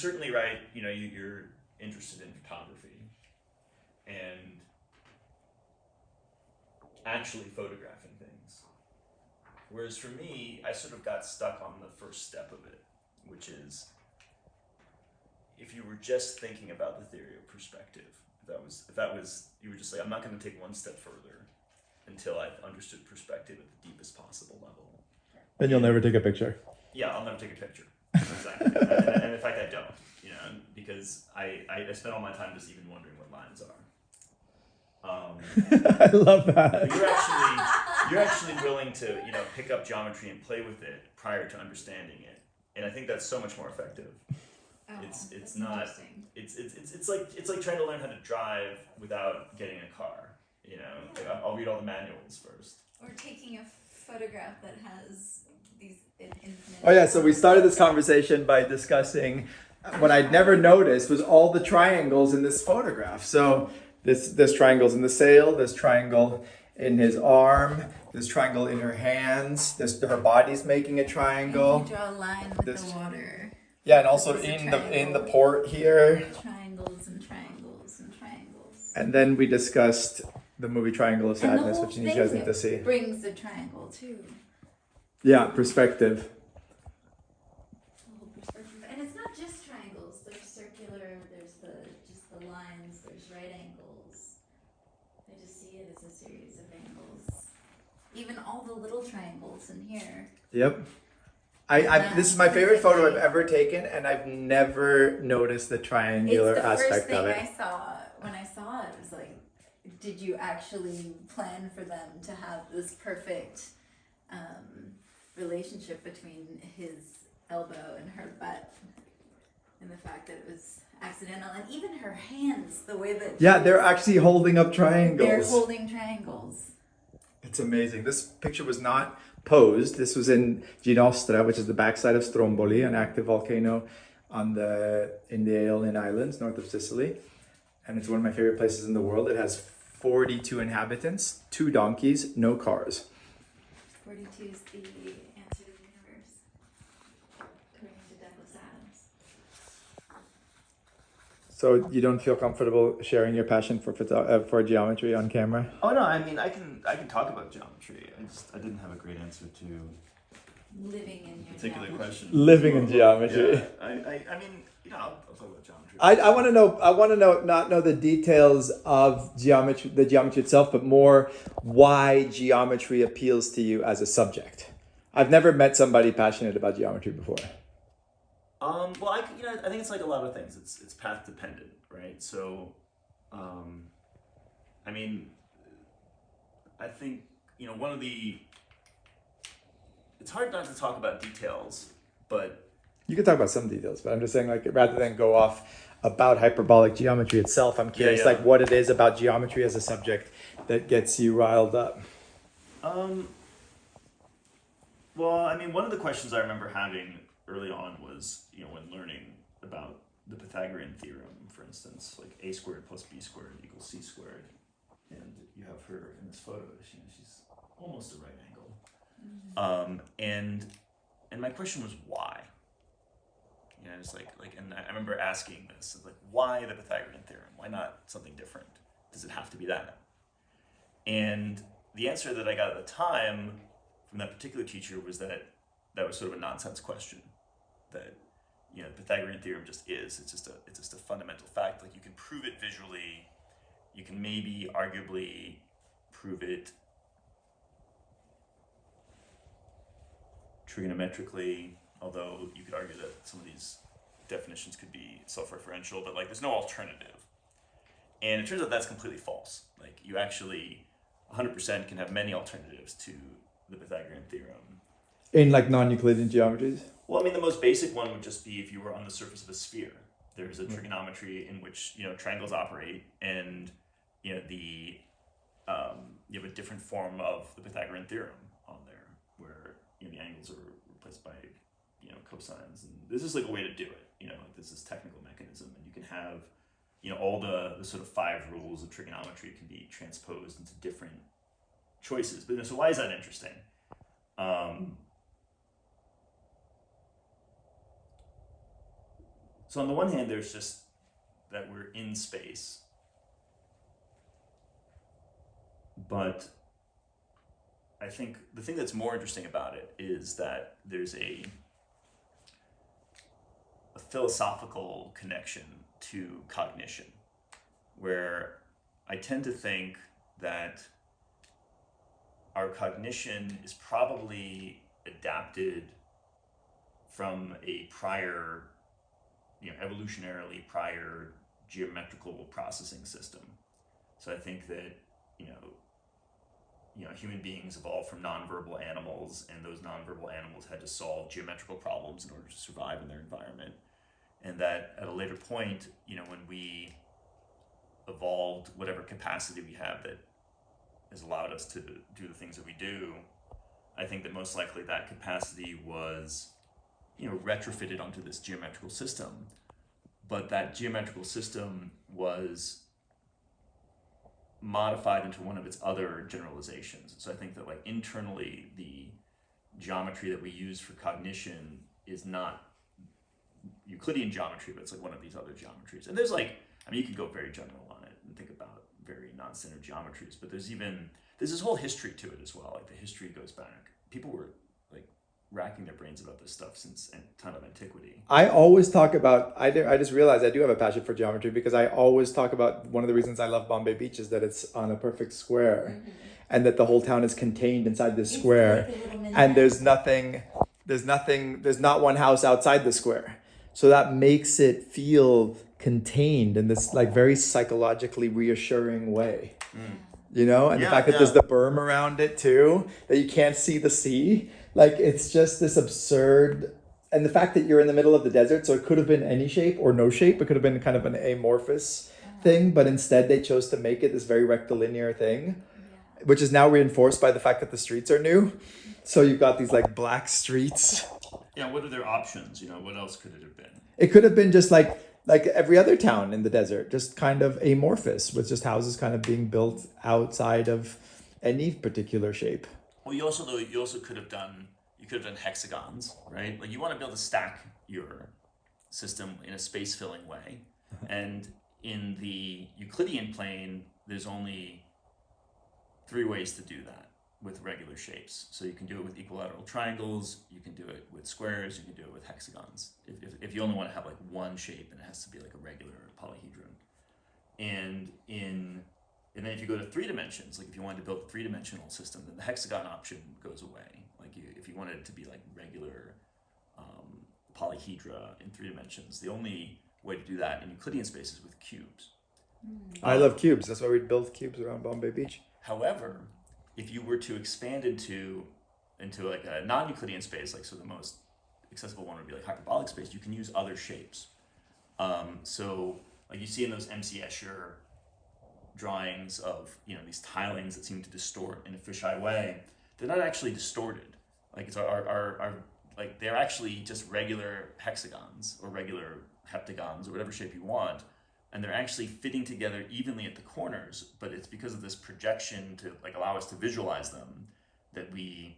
certainly right. You know, you're interested in photography and actually photographing things. Whereas for me, I sort of got stuck on the first step of it, which is if you were just thinking about the theory of perspective, if that was you were just like, I'm not going to take one step further until I've understood perspective at the deepest possible level. Then you'll never take a picture. Yeah, I'll never take a picture. Exactly. and in fact, I don't, you know, because I spend all my time just even wondering what lines are. I love that. You're actually willing to, you know, pick up geometry and play with it prior to understanding it, and I think that's so much more effective. Oh, it's not it's like trying to learn how to drive without getting a car. You know, like I'll read all the manuals first. Or taking a photograph that has these infinite. Oh yeah, so we started this conversation by discussing what I'd never noticed was all the triangles in this photograph. So this triangle's in the sail, this triangle in his arm, this triangle in her hands, her body's making a triangle. And you draw a line with the water. Yeah, and also in the port here. Triangles and triangles and triangles. And then we discussed the movie Triangle of Sadness, which you guys need to see. Brings the triangle too. Yeah, perspective. And it's not just triangles. There's circular. There's just the lines. There's right angles. I just see it as a series of angles. Even all the little triangles in here. Yep. This is my favorite photo I've ever taken, and I've never noticed the triangular aspect of it. It's the first thing I saw. When I saw it, it was like, did you actually plan for them to have this perfect relationship between his elbow and her butt? And the fact that it was accidental. And even her hands, the way that... Yeah, they're actually holding up triangles. They're holding triangles. It's amazing. This picture was not posed. This was in Ginostra, which is the backside of Stromboli, an active volcano in the Aeolian Islands, north of Sicily. And it's one of my favorite places in the world. It has 42 inhabitants, 2 donkeys, no cars. 42 is the answer to the universe, according to Douglas Adams. So you don't feel comfortable sharing your passion for geometry on camera? Oh no, I mean I can talk about geometry. I didn't have a great answer to Living in your particular geometry. question. Living in geometry. Yeah, I mean, you know, I'll talk about geometry. I want to know not know the details of geometry, the geometry itself, but more why geometry appeals to you as a subject. I've never met somebody passionate about geometry before. Well, I think it's like a lot of things. It's path dependent, right? So, I mean, I think, you know, it's hard not to talk about details, but... You can talk about some details, but I'm just saying, like, rather than go off about hyperbolic geometry itself, I'm curious, like, what it is about geometry as a subject that gets you riled up. Well, I mean, one of the questions I remember having early on was, you know, when learning about the Pythagorean theorem, for instance, like a squared plus b squared equals c squared, and you have her in this photo. She's almost a right angle, and my question was why. You know, it's like, and I remember asking this, like, why the Pythagorean theorem? Why not something different? Does it have to be that? And the answer that I got at the time from that particular teacher was that was sort of a nonsense question. That, you know, the Pythagorean theorem just is. It's just a fundamental fact. Like, you can prove it visually. You can maybe arguably prove it trigonometrically, although you could argue that some of these definitions could be self-referential, but like there's no alternative. And it turns out that's completely false. Like, you actually 100% can have many alternatives to the Pythagorean theorem. In like non-Euclidean geometries? Well, I mean, the most basic one would just be if you were on the surface of a sphere. There's a trigonometry in which, you know, triangles operate, and, you know, you have a different form of the Pythagorean theorem on there, where, you know, the angles are replaced by, you know, cosines, and this is like a way to do it. You know, like, this is technical mechanism, and you can have, you know, all the sort of 5 rules of trigonometry can be transposed into different choices. But so why is that interesting? So on the one hand, there's just that we're in space, but I think the thing that's more interesting about it is that there's a philosophical connection to cognition, where I tend to think that our cognition is probably adapted from a prior, evolutionarily prior geometrical processing system. So I think that, human beings evolved from nonverbal animals, and those nonverbal animals had to solve geometrical problems in order to survive in their environment. And that at a later point, when we evolved whatever capacity we have that has allowed us to do the things that we do, I think that most likely that capacity was, retrofitted onto this geometrical system. But that geometrical system was modified into one of its other generalizations. So I think that internally, the geometry that we use for cognition is not Euclidean geometry, but it's one of these other geometries. And there's you can go very general on it and think about very non-standard geometries, but there's this whole history to it as well. The history goes back. People were racking their brains about this stuff since a ton of antiquity. I always talk about, I just realized I do have a passion for geometry, because I always talk about one of the reasons I love Bombay Beach is that it's on a perfect square, and that the whole town is contained inside this square, and there's not one house outside the square. So that makes it feel contained in this very psychologically reassuring way. And the fact that there's the berm around it too, that you can't see the sea. It's just this absurd, and the fact that you're in the middle of the desert, so it could have been any shape or no shape. It could have been kind of an amorphous thing, but instead they chose to make it this very rectilinear thing, which is now reinforced by the fact that the streets are new. So you've got these black streets. Yeah, what are their options? What else could it have been? It could have been just like every other town in the desert, just kind of amorphous, with just houses kind of being built outside of any particular shape. Well, you also could have done hexagons, right? You want to be able to stack your system in a space-filling way. And in the Euclidean plane, there's only 3 ways to do that with regular shapes. So you can do it with equilateral triangles, you can do it with squares, you can do it with hexagons. If you only want to have one shape, then it has to be a regular polyhedron. And then if you go to 3 dimensions, if you wanted to build a 3-dimensional system, then the hexagon option goes away. If you wanted it to be regular polyhedra in 3 dimensions, the only way to do that in Euclidean space is with cubes. I love cubes. That's why we build cubes around Bombay Beach. However, if you were to expand into a non-Euclidean space, so the most accessible one would be hyperbolic space, you can use other shapes. So you see in those M.C. Escher drawings of these tilings that seem to distort in a fisheye way, they're not actually distorted. They're actually just regular hexagons or regular heptagons or whatever shape you want, and they're actually fitting together evenly at the corners. But it's because of this projection to allow us to visualize them that we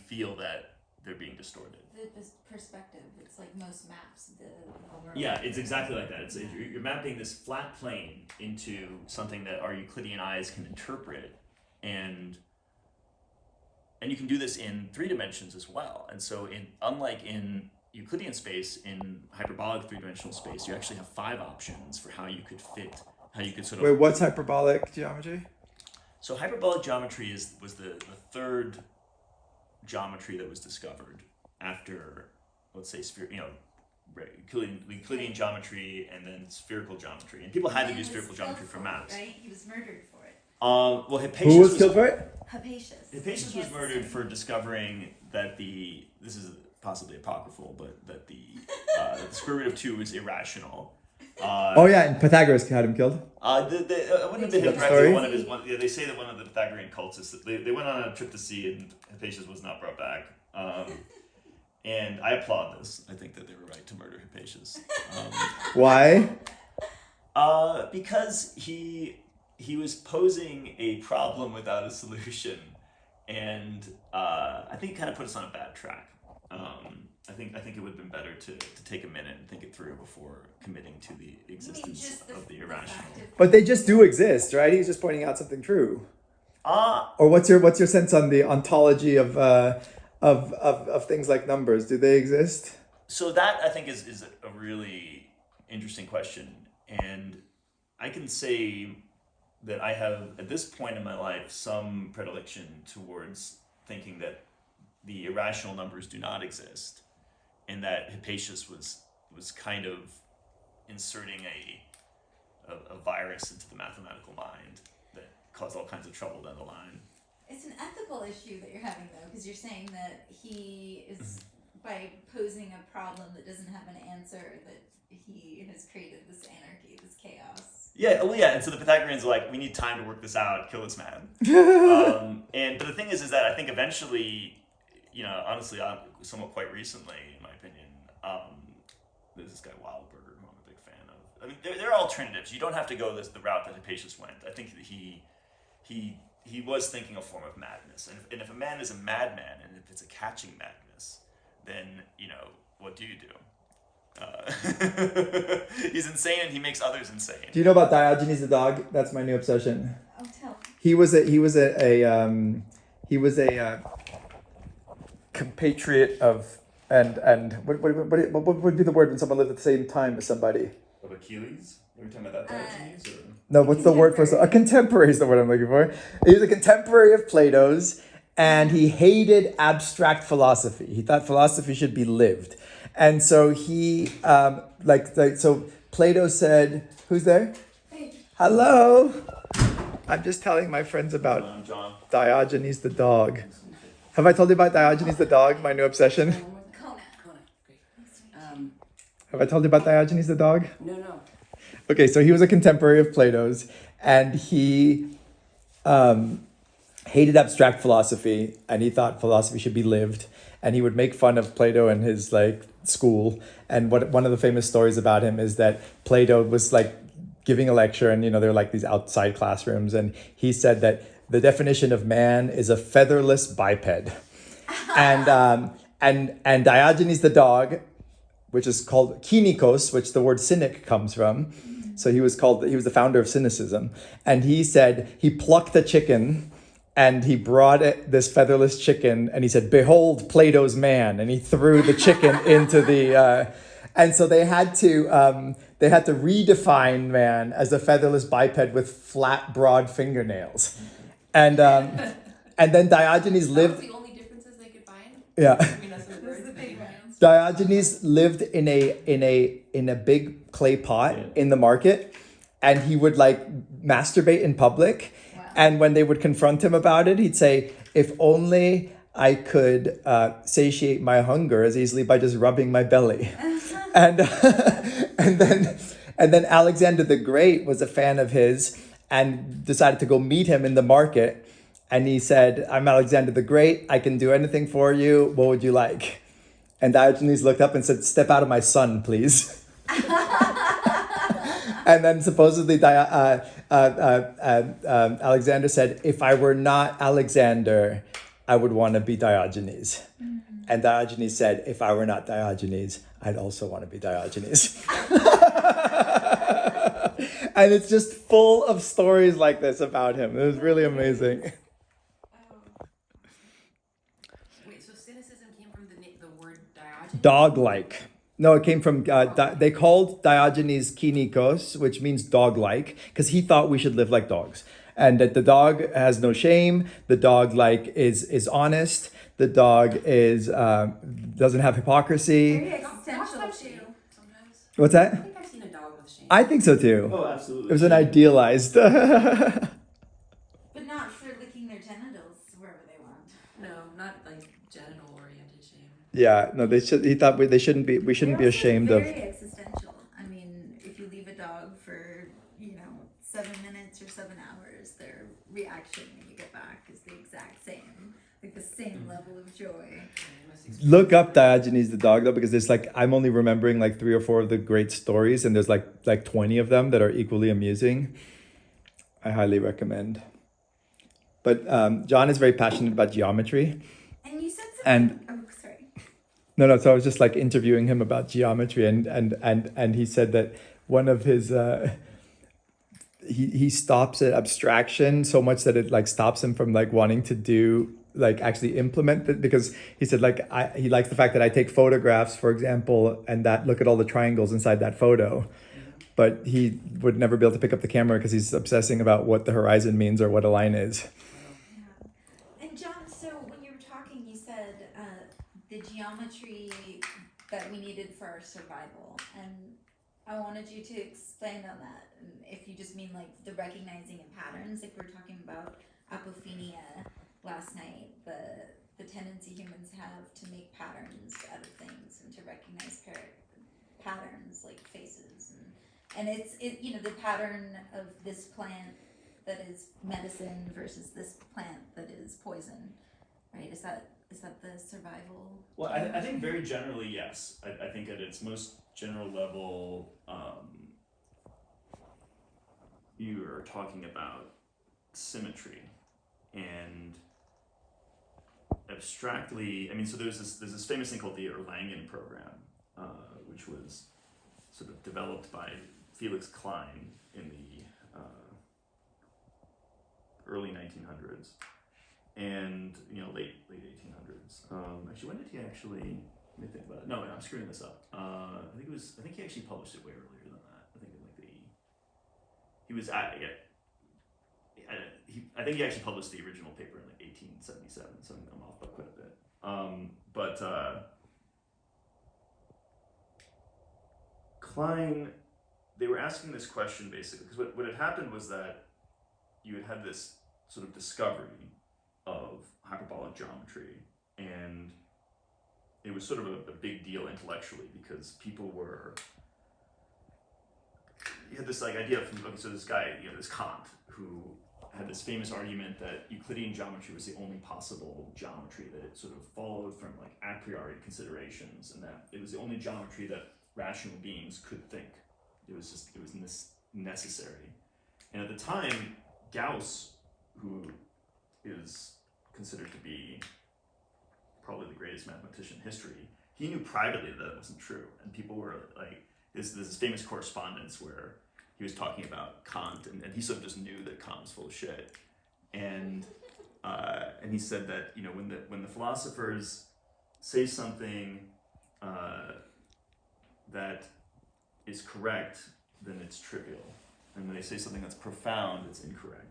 feel that they're being distorted. This perspective, it's like most maps. Yeah, it's exactly like that. You're mapping this flat plane into something that our Euclidean eyes can interpret, and you can do this in 3 dimensions as well. And so, unlike in Euclidean space, in hyperbolic 3-dimensional space, you actually have 5 options for how you could sort of. Wait, what's hyperbolic geometry? So hyperbolic geometry was the 3rd geometry that was discovered after, let's say, Euclidean geometry and then spherical geometry. And people had to do spherical geometry for maps. Right? He was murdered for it. Well, Hypatius Who was killed for it? Hypatius was murdered for discovering that this is possibly apocryphal, but that the square root of 2 is irrational. And Pythagoras had him killed. Wouldn't have been directly one of his. They say that one of the Pythagorean cultists. They went on a trip to sea, and Hypatius was not brought back. And I applaud this. I think that they were right to murder Hypatius. Why? Because he was posing a problem without a solution, and I think it kind of put us on a bad track. I think it would have been better to take a minute and think it through before committing to the existence just of the irrational. But they just do exist, right? He's just pointing out something true. Or what's your sense on the ontology of things like numbers? Do they exist? So that I think is a really interesting question, and I can say that I have at this point in my life some predilection towards thinking that the irrational numbers do not exist, and that Hypatius was kind of inserting a virus into the mathematical mind that caused all kinds of trouble down the line. It's an ethical issue that you're having though, because you're saying that he is by posing a problem that doesn't have an answer, that he has created this anarchy, this chaos. Yeah, well, yeah, and so the Pythagoreans are like, we need time to work this out, kill this man. But the thing is that I think eventually, honestly, somewhat quite recently, in my opinion, there's this guy Wildberger, who I'm a big fan of. I mean, there are alternatives. You don't have to go the route that Hypatius went. I think that he was thinking a form of madness, and if a man is a madman, and if it's a catching madness, then what do you do? He's insane and he makes others insane. Do you know about Diogenes the dog? That's my new obsession. Oh, tell. He was a compatriot of and what would be the word when someone lived at the same time as somebody? Of Achilles? Are we talking about Diogenes? Or? No, what's the word for a contemporary is the word I'm looking for. He was a contemporary of Plato's, and he hated abstract philosophy. He thought philosophy should be lived. And so he, so Plato said, who's there? Hey. Hello. I'm just telling my friends about I'm John. Diogenes the dog. Have I told you about Diogenes the dog, my new obsession? Kona. Great. Have I told you about Diogenes the dog? No. Okay, so he was a contemporary of Plato's, and he hated abstract philosophy, and he thought philosophy should be lived. And he would make fun of Plato and his school. And one of the famous stories about him is that Plato was giving a lecture, and there were these outside classrooms, and he said that the definition of man is a featherless biped. and Diogenes the dog, which is called kynikos, which the word cynic comes from. So he was the founder of cynicism. And he said he plucked a chicken, and he brought this featherless chicken, and he said, "Behold Plato's man," and he threw the chicken into the. And so they had to redefine man as a featherless biped with flat, broad fingernails, and then Diogenes lived. That was the only differences they could find. Yeah. Between us and Those are the big ones. Diogenes lived in a big clay pot in the market, and he would masturbate in public. Wow. And when they would confront him about it, he'd say, "If only I could satiate my hunger as easily by just rubbing my belly." and then Alexander the Great was a fan of his and decided to go meet him in the market. And he said, "I'm Alexander the Great. I can do anything for you. What would you like?" And Diogenes looked up and said, "Step out of my sun, please." And then supposedly Alexander said, "If I were not Alexander, I would want to be Diogenes." Mm-hmm. And Diogenes said, "If I were not Diogenes, I'd also want to be Diogenes." And it's just full of stories like this about him. It was really amazing. Wait, so cynicism came from the word Diogenes? Dog-like. No, it came from, they called Diogenes kynikos, which means dog-like, because he thought we should live like dogs. And that the dog has no shame, the dog is honest, the dog doesn't have hypocrisy. Very existential Dogs too. have sometimes. What's I that? think I've seen a dog with shame. I think so too. Oh, absolutely. It was an idealized. But not for licking their genitals wherever they want. No, not genital-oriented shame. Yeah, no, they thought we shouldn't be They're also ashamed of. very existential. I mean, if you leave a dog for 7 minutes or 7 hours, their reaction when you get back is the exact same, the same level of joy. Look up Diogenes the dog though, because there's I'm only remembering 3 or 4 of the great stories, and there's like 20 of them that are equally amusing. I highly recommend. But John is very passionate about geometry. And you said And- something. Oh, sorry. No, so I was just like interviewing him about geometry, and he said that one of his he stops at abstraction so much that it like stops him from like wanting to do like actually implement it, because he said like he likes the fact that I take photographs, for example, and that look at all the triangles inside that photo, but he would never be able to pick up the camera because he's obsessing about what the horizon means or what a line is. Yeah. And John, so when you were talking, you said the geometry that we needed for our survival, and I wanted you to explain on that. And if you just mean like the recognizing of patterns, like we were talking about apophenia last night, the tendency humans have to make patterns out of things and to recognize patterns like faces, and it's the pattern of this plant that is medicine versus this plant that is poison, right? Is that the survival? Well, I think very generally, yes. I think at its most general level, you are talking about symmetry, and abstractly, I mean, so there's this famous thing called the Erlangen program, which was sort of developed by Felix Klein in the early 1900s, and late 1800s. Actually, when did he actually? Let me think about it. No, I'm screwing this up. I think he actually published it way earlier than that. I think he was at I think he actually published the original paper in like 1877. So I'm off by quite a bit. But Klein, they were asking this question basically because what had happened was that you had this sort of discovery of hyperbolic geometry, and it was sort of a big deal intellectually because you had this like idea from so this guy, this Kant, who had this famous argument that Euclidean geometry was the only possible geometry, that it sort of followed from like a priori considerations, and that it was the only geometry that rational beings could think. It was necessary. And at the time, Gauss, who is considered to be probably the greatest mathematician in history, he knew privately that wasn't true, and people were like, there's this famous correspondence where he was talking about Kant, and he sort of just knew that Kant was full of shit, and he said that when the philosophers say something that is correct, then it's trivial, and when they say something that's profound, it's incorrect.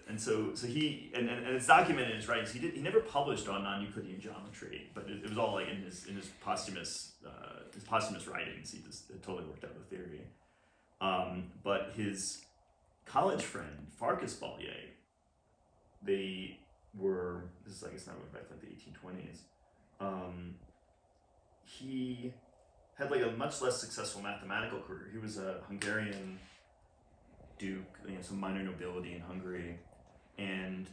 And so he and it's documented in his writings. He never published on non-Euclidean geometry, but it was all like in his posthumous writings. He just totally worked out the theory. But his college friend Farkas Ballier, this is I guess now going back to like the 1820s. He had like a much less successful mathematical career. He was a Hungarian duke, some minor nobility in Hungary, and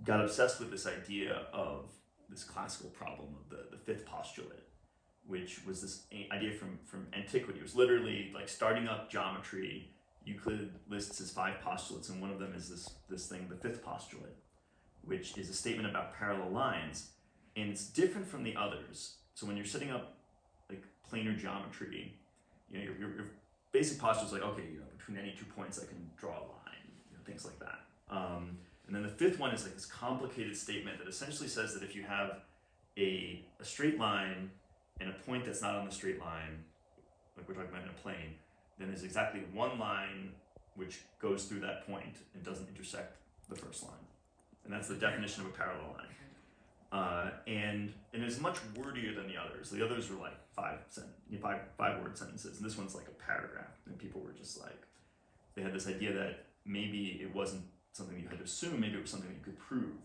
got obsessed with this idea of this classical problem of the fifth postulate, which was this idea from antiquity. It was literally like starting up geometry. Euclid lists his 5 postulates, and one of them is this thing, the fifth postulate, which is a statement about parallel lines, and it's different from the others. So when you're setting up like planar geometry, your basic postulate is like, okay, between any 2 points I can draw a line, things like that. And then the fifth one is like this complicated statement that essentially says that if you have a straight line and a point that's not on the straight line, like we're talking about in a plane, then there's exactly one line which goes through that point and doesn't intersect the first line. And that's the definition of a parallel line. And it's much wordier than the others. The others were like 5-word sentences, and this one's like a paragraph. And people were just like, they had this idea that maybe it wasn't something you had to assume, maybe it was something that you could prove,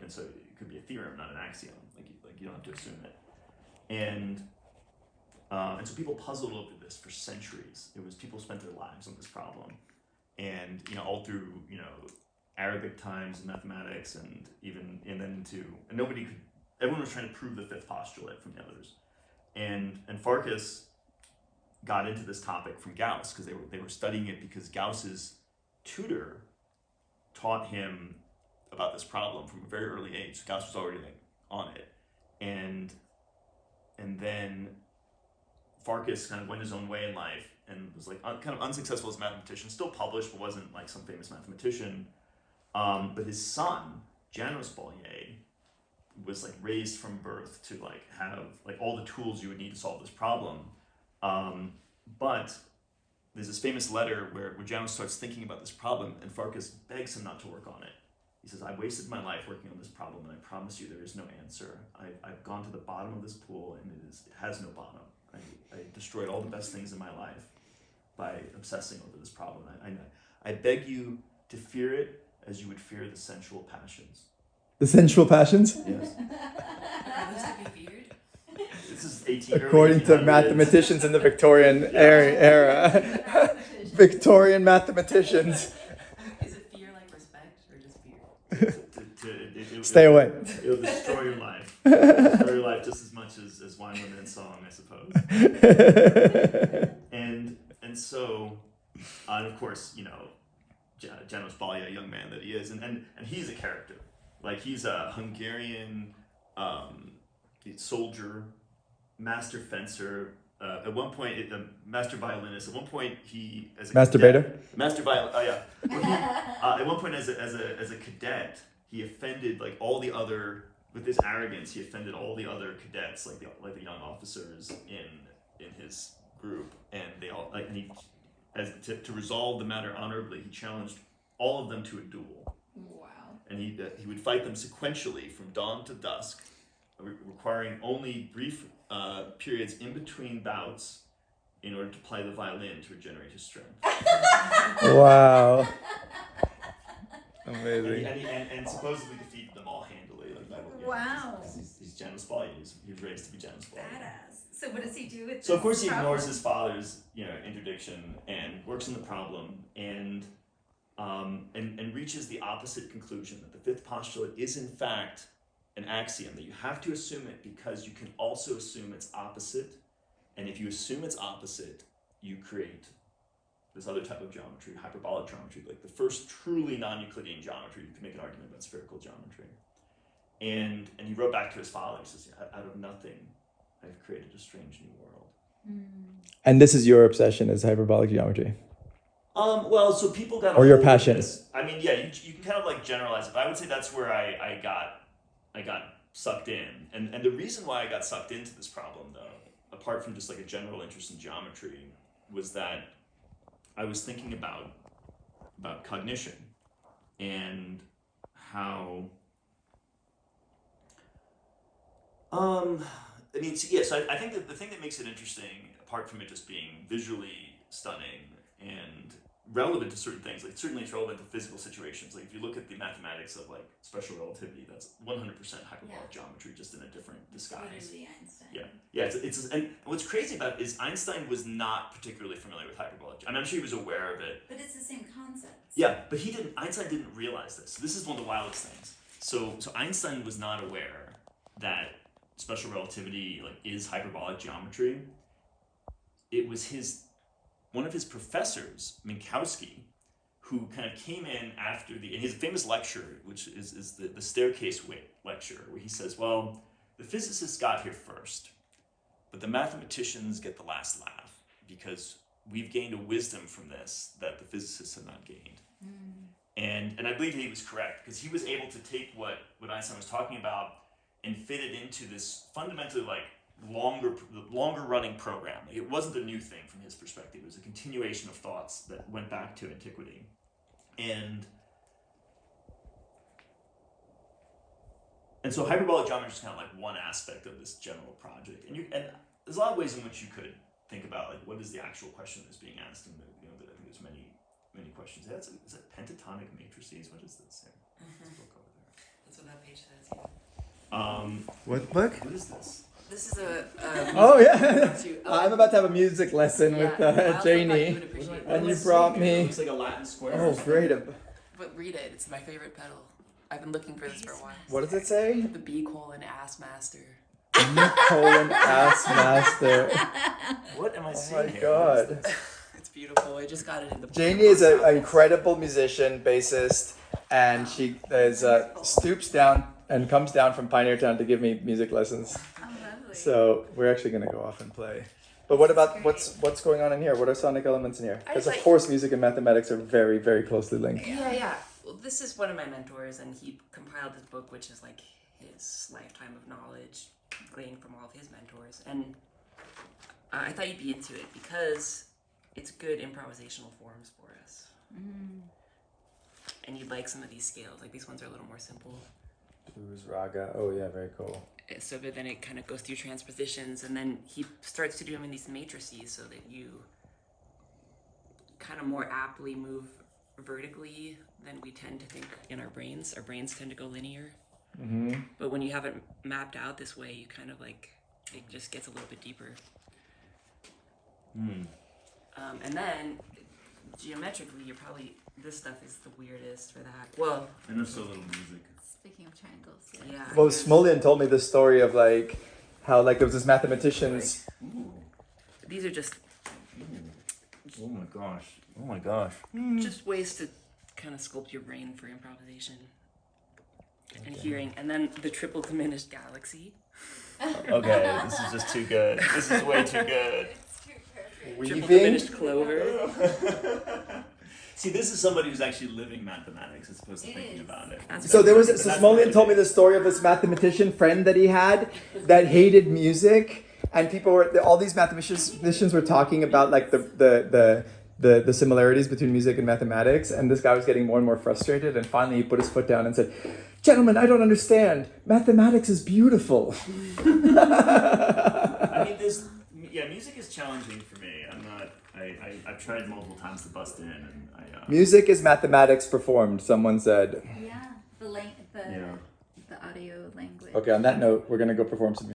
and so it could be a theorem, not an axiom. Like you don't have to assume it. And so people puzzled over this for centuries. People spent their lives on this problem, and all through Arabic times and mathematics, and everyone was trying to prove the fifth postulate from the others, and Farkas got into this topic from Gauss because they were studying it because Gauss's tutor taught him about this problem from a very early age. Gauss was already like on it, and then Farkas kind of went his own way in life and was like kind of unsuccessful as a mathematician. Still published, but wasn't like some famous mathematician. But his son, Janos Bolyai, was like raised from birth to like have like all the tools you would need to solve this problem. But there's this famous letter where Janos starts thinking about this problem, and Farkas begs him not to work on it. He says, "I wasted my life working on this problem, and I promise you there is no answer. I've gone to the bottom of this pool, and it has no bottom. I destroyed all the best things in my life by obsessing over this problem. I beg you to fear it as you would fear the sensual passions." The sensual passions? Yes. Are those to be feared? This is 18. According to mathematicians in the Victorian era. Victorian mathematicans. Is it fear like respect or just fear? Stay away. It'll destroy your life. It'll destroy your life just as much as Wine, Women, and Song, I suppose. And so, and of course, you know, Janos Bolyai, young man that he is, and he's a character. Like, he's a Hungarian soldier, master fencer. At one point, a master violinist. At one point, he as a Masturbator? cadet, master violin. Oh yeah. Well, at one point, as a cadet, he offended like all the other with his arrogance. He offended all the other cadets, like the young officers in his group, and they all like. And he, to resolve the matter honorably, he challenged all of them to a duel. Wow. And he would fight them sequentially from dawn to dusk, requiring only brief periods in between bouts in order to play the violin to regenerate his strength. Wow. Amazing. And supposedly defeated them all handily. Like that. Wow. He's Janos Bolyai. He's raised to be Janos Bolyai. Badass. So what does he do with So of course he problem? ignores his father's interdiction and works on the problem and reaches the opposite conclusion that the fifth postulate is in fact an axiom, that you have to assume it because you can also assume its opposite, and if you assume its opposite, you create this other type of geometry, hyperbolic geometry, like the first truly non-Euclidean geometry. You can make an argument about spherical geometry. And he wrote back to his father, he says, out of nothing, I've created a strange new world. And this is your obsession, is hyperbolic geometry? Well, so people got or your passion. I mean, yeah, you can kind of like generalize it, but I would say that's where I got sucked in. And the reason why I got sucked into this problem, though, apart from just like a general interest in geometry, was that I was thinking about cognition and how I mean, so I think that the thing that makes it interesting, apart from it just being visually stunning and relevant to certain things, like certainly it's relevant to physical situations. Like if you look at the mathematics of like special relativity, that's 100% hyperbolic geometry, just in a different disguise. Literally Einstein. Yeah. It's and what's crazy about it is Einstein was not particularly familiar with hyperbolic. I mean, I'm sure he was aware of it. But it's the same concept. Yeah, but Einstein didn't realize this. So this is one of the wildest things. So Einstein was not aware that special relativity like is hyperbolic geometry. It was one of his professors, Minkowski, who kind of came in after in his famous lecture, which is the staircase lecture, where he says, well, the physicists got here first, but the mathematicians get the last laugh because we've gained a wisdom from this that the physicists have not gained. And I believe he was correct, because he was able to take what Einstein was talking about and fit it into this fundamentally like longer running program. Like, it wasn't a new thing from his perspective. It was a continuation of thoughts that went back to antiquity. And so hyperbolic geometry is kind of like one aspect of this general project. And there's a lot of ways in which you could think about like what is the actual question that's being asked, and I think there's many questions. Is that pentatonic matrices? What is this here? This book over there. That's what that page says. Yeah. What book? What is this? This is a. Oh yeah, I'm about to have a music lesson with Janie, and you brought It me. looks like a Latin square. Oh, great! But read it. It's my favorite pedal. I've been looking for this for a while. What does it say? The B:*ass master. Colon ass master. What am I Oh seeing my here? god! It's beautiful. I just got it in the. Janie is an incredible musician, bassist, and she stoops down and comes down from Pioneer Town to give me music lessons. Oh, lovely. So we're actually going to go off and play. But what about what's going on in here? What are sonic elements in here? Because of course music and mathematics are very, very closely linked. Yeah. Well, this is one of my mentors, and he compiled this book, which is like his lifetime of knowledge gleaned from all of his mentors. And I thought you'd be into it because it's good improvisational forms for us. And you'd like some of these scales. Like these ones are a little more simple. Blues, raga. Oh yeah, very cool. So, but then it kind of goes through transpositions, and then he starts to do them in these matrices so that you kind of more aptly move vertically than we tend to think in our brains. Our brains tend to go linear. But when you have it mapped out this way, you kind of like, it just gets a little bit deeper. And then geometrically, this stuff is the weirdest for that. Well, And there's so little music. Speaking of triangles, yeah. Well, Smolian told me this story of like how like there was this mathematicians. These are just Oh my gosh. just ways to kind of sculpt your brain for improvisation and hearing. And then the triple diminished galaxy. Okay, this is just too good. This is way too good. it's too perfect. Triple Weaving. diminished clover. See, this is somebody who's actually living mathematics as opposed to It thinking is. about it. So Smolian told me the story of this mathematician friend that he had that hated music, and all these mathematicians were talking about like the similarities between music and mathematics, and this guy was getting more and more frustrated, and finally he put his foot down and said, "Gentlemen, I don't understand. Mathematics is beautiful." I mean, music is challenging for me. I've tried multiple times to bust in, and Music is mathematics performed, someone said. Yeah, the audio language. Okay, on that note, we're gonna go perform some